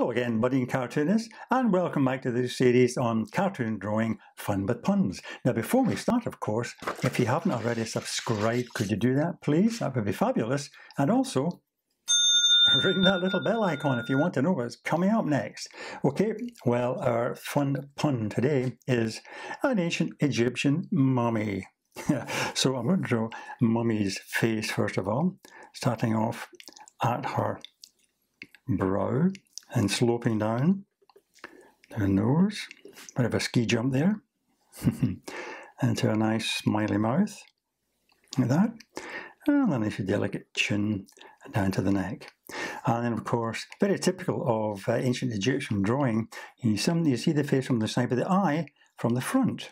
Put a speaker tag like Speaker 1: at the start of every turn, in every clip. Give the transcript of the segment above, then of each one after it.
Speaker 1: Hello again, budding cartoonists, and welcome back to this series on cartoon drawing fun with puns. Now before we start, of course, if you haven't already subscribed, could you do that please? That would be fabulous. And also, ring that little bell icon if you want to know what's coming up next. Okay, well, our fun pun today is an ancient Egyptian mummy. So I'm going to draw mummy's face first of all, starting off at her brow and sloping down her nose, bit of a ski jump there, into a nice smiley mouth, like that, and then a delicate chin down to the neck. And then of course, very typical of ancient Egyptian drawing, you see the face from the side, but the eye from the front.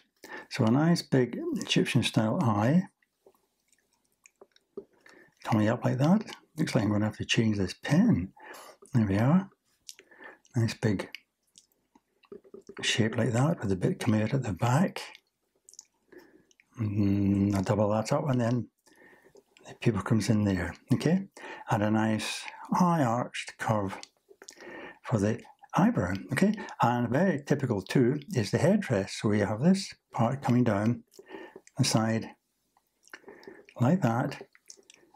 Speaker 1: So a nice big Egyptian style eye, coming up like that. Looks like I'm going to have to change this pen. There we are. Nice big shape like that, with a bit coming out at the back. I'll double that up and then the pupil comes in there, okay? And a nice high arched curve for the eyebrow, okay? And very typical too is the headdress. So you have this part coming down the side like that,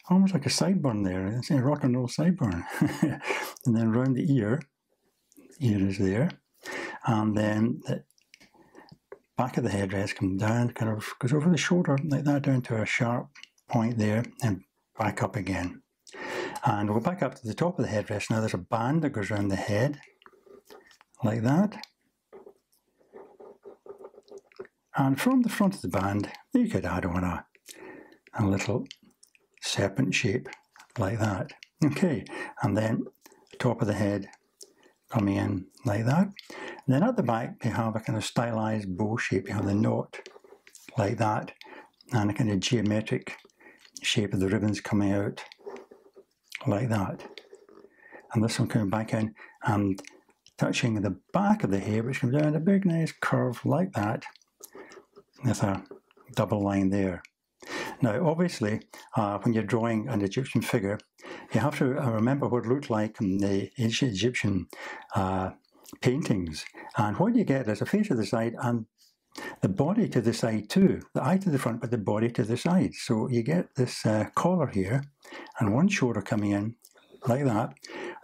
Speaker 1: almost like a sideburn there. It's a rock and roll sideburn. And then round the ear is there, and then the back of the headdress comes down, kind of goes over the shoulder like that, down to a sharp point there, and back up again. And we'll go back up to the top of the headdress. Now there's a band that goes around the head, like that. And from the front of the band, you could add on a little serpent shape, like that. Okay, and then the top of the head coming in like that. And then at the back you have a kind of stylized bow shape. You have the knot like that, and a kind of geometric shape of the ribbons coming out like that. And this one coming back in and touching the back of the hair, which comes down a big nice curve like that, with a double line there. Now obviously when you're drawing an Egyptian figure, you have to remember what it looked like in the ancient Egyptian paintings. And what you get is a face to the side and the body to the side too. The eye to the front, but the body to the side. So you get this collar here, and one shoulder coming in like that,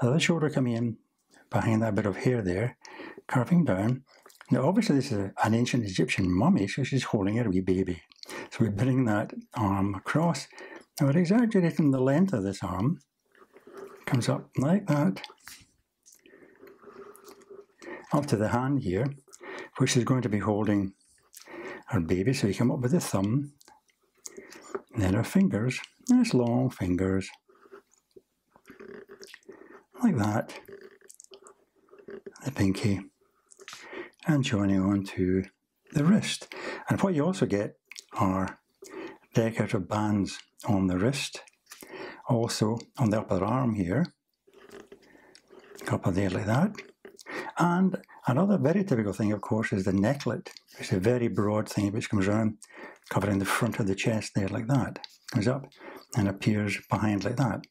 Speaker 1: the other shoulder coming in behind that bit of hair there, curving down. Now obviously this is an ancient Egyptian mummy, so she's holding her wee baby. So we bring that arm across. Now we're exaggerating the length of this arm. Comes up like that, up to the hand here, which is going to be holding our baby. So you come up with the thumb, and then our fingers, nice long fingers, like that, the pinky, and joining on to the wrist. And what you also get are decorative bands on the wrist, also on the upper arm here, a couple there like that. And another very typical thing, of course, is the necklet. It's a very broad thing which comes around, covering the front of the chest there like that. Comes up and appears behind like that.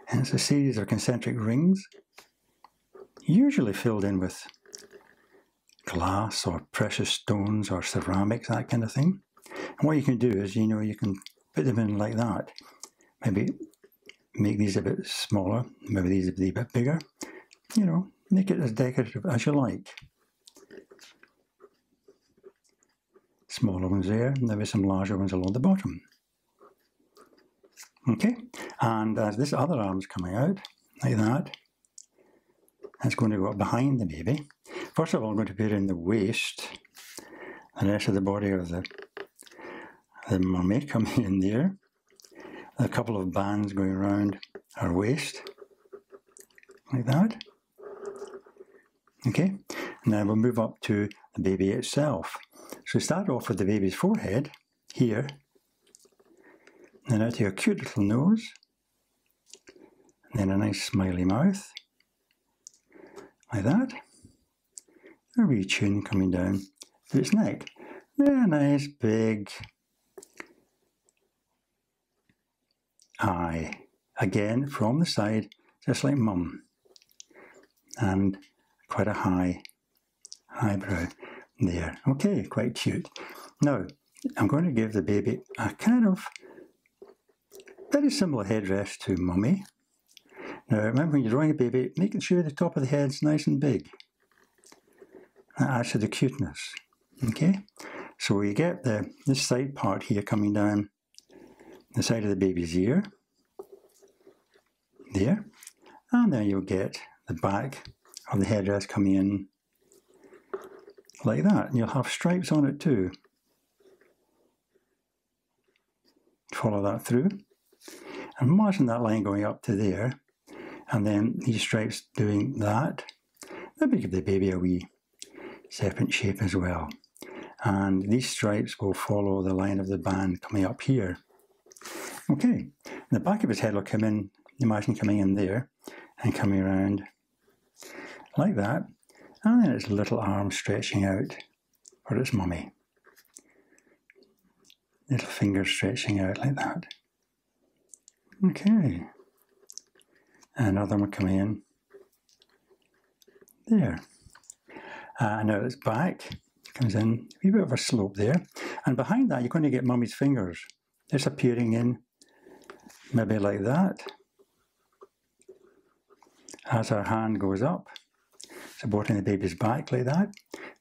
Speaker 1: And it's a series of concentric rings, usually filled in with glass or precious stones or ceramics, that kind of thing. And what you can do is, you can put them in like that. Maybe make these a bit smaller, maybe these a bit bigger. Make it as decorative as you like. Smaller ones there, maybe some larger ones along the bottom. Okay, and as this other arm's coming out, like that, it's going to go up behind the baby. First of all, I'm going to put in the waist, the rest of the body of the mummy coming in there. A couple of bands going around her waist, like that. Okay, now we'll move up to the baby itself. So start off with the baby's forehead, here, then out to your cute little nose, and then a nice smiley mouth, like that. A wee chin coming down to its neck. Then a nice big eye, again from the side, just like mum. And quite a high eyebrow there. Okay, quite cute. Now, I'm going to give the baby a kind of very similar headdress to Mummy. Now, remember when you're drawing a baby, making sure the top of the head's nice and big. That adds to the cuteness. Okay, so you get this side part here coming down the side of the baby's ear. There. And then you'll get the back of the headdress coming in like that. And you'll have stripes on it too. Follow that through. And imagine that line going up to there. And then these stripes doing that. Maybe give the baby a wee serpent shape as well. And these stripes will follow the line of the band coming up here. Okay, the back of his head will come in, imagine coming in there and coming around like that. And then its little arm stretching out for its mummy. Little fingers stretching out like that. Okay. Another one coming in there. Now its back comes in, a wee bit of a slope there. And behind that, you're going to get Mummy's fingers disappearing in, maybe like that. As her hand goes up, supporting the baby's back like that.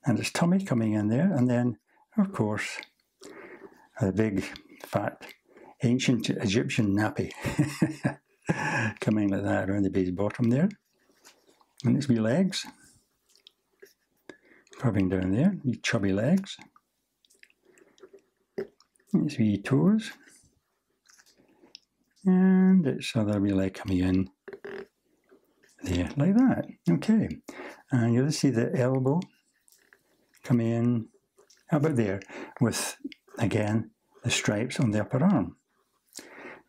Speaker 1: And its tummy coming in there. And then, of course, a big, fat, ancient Egyptian nappy coming like that around the baby's bottom there. And its wee legs curving down there, wee chubby legs. Its wee toes. And its other wee leg coming in there, like that. Okay. And you'll see the elbow coming in about there with, again, the stripes on the upper arm.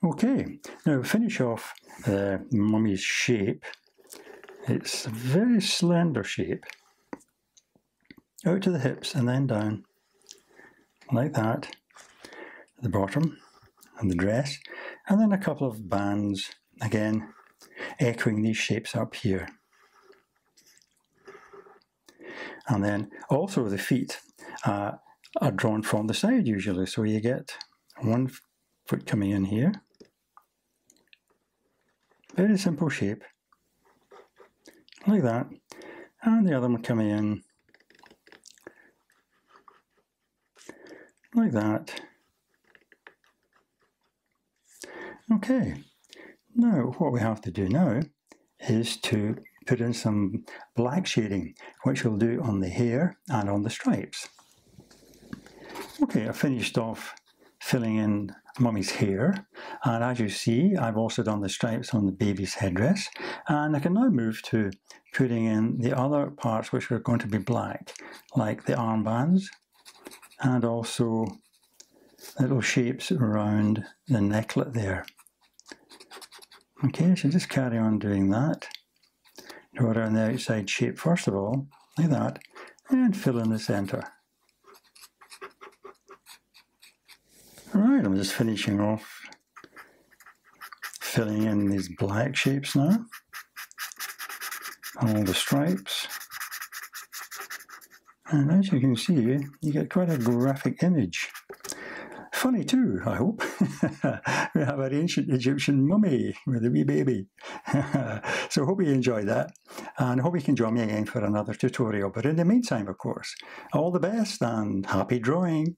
Speaker 1: Okay, now finish off the mummy's shape. It's a very slender shape. Out to the hips and then down, like that, at the bottom of the dress. And then a couple of bands, again, echoing these shapes up here. And then also the feet are drawn from the side usually. So you get one foot coming in here. Very simple shape. Like that. And the other one coming in. Like that. Okay. Now what we have to do now is to put in some black shading, which we'll do on the hair and on the stripes. Okay, I finished off filling in Mummy's hair, and as you see, I've also done the stripes on the baby's headdress, and I can now move to putting in the other parts which are going to be black, like the armbands, and also little shapes around the necklet there. Okay, so just carry on doing that. Go around the outside shape first of all, like that, and fill in the centre. Alright, I'm just finishing off filling in these black shapes now. All the stripes. And as you can see, you get quite a graphic image. Funny too, I hope. We have an ancient Egyptian mummy with a wee baby. So hope you enjoyed that, and hope you can join me again for another tutorial. But in the meantime, of course, all the best and happy drawing.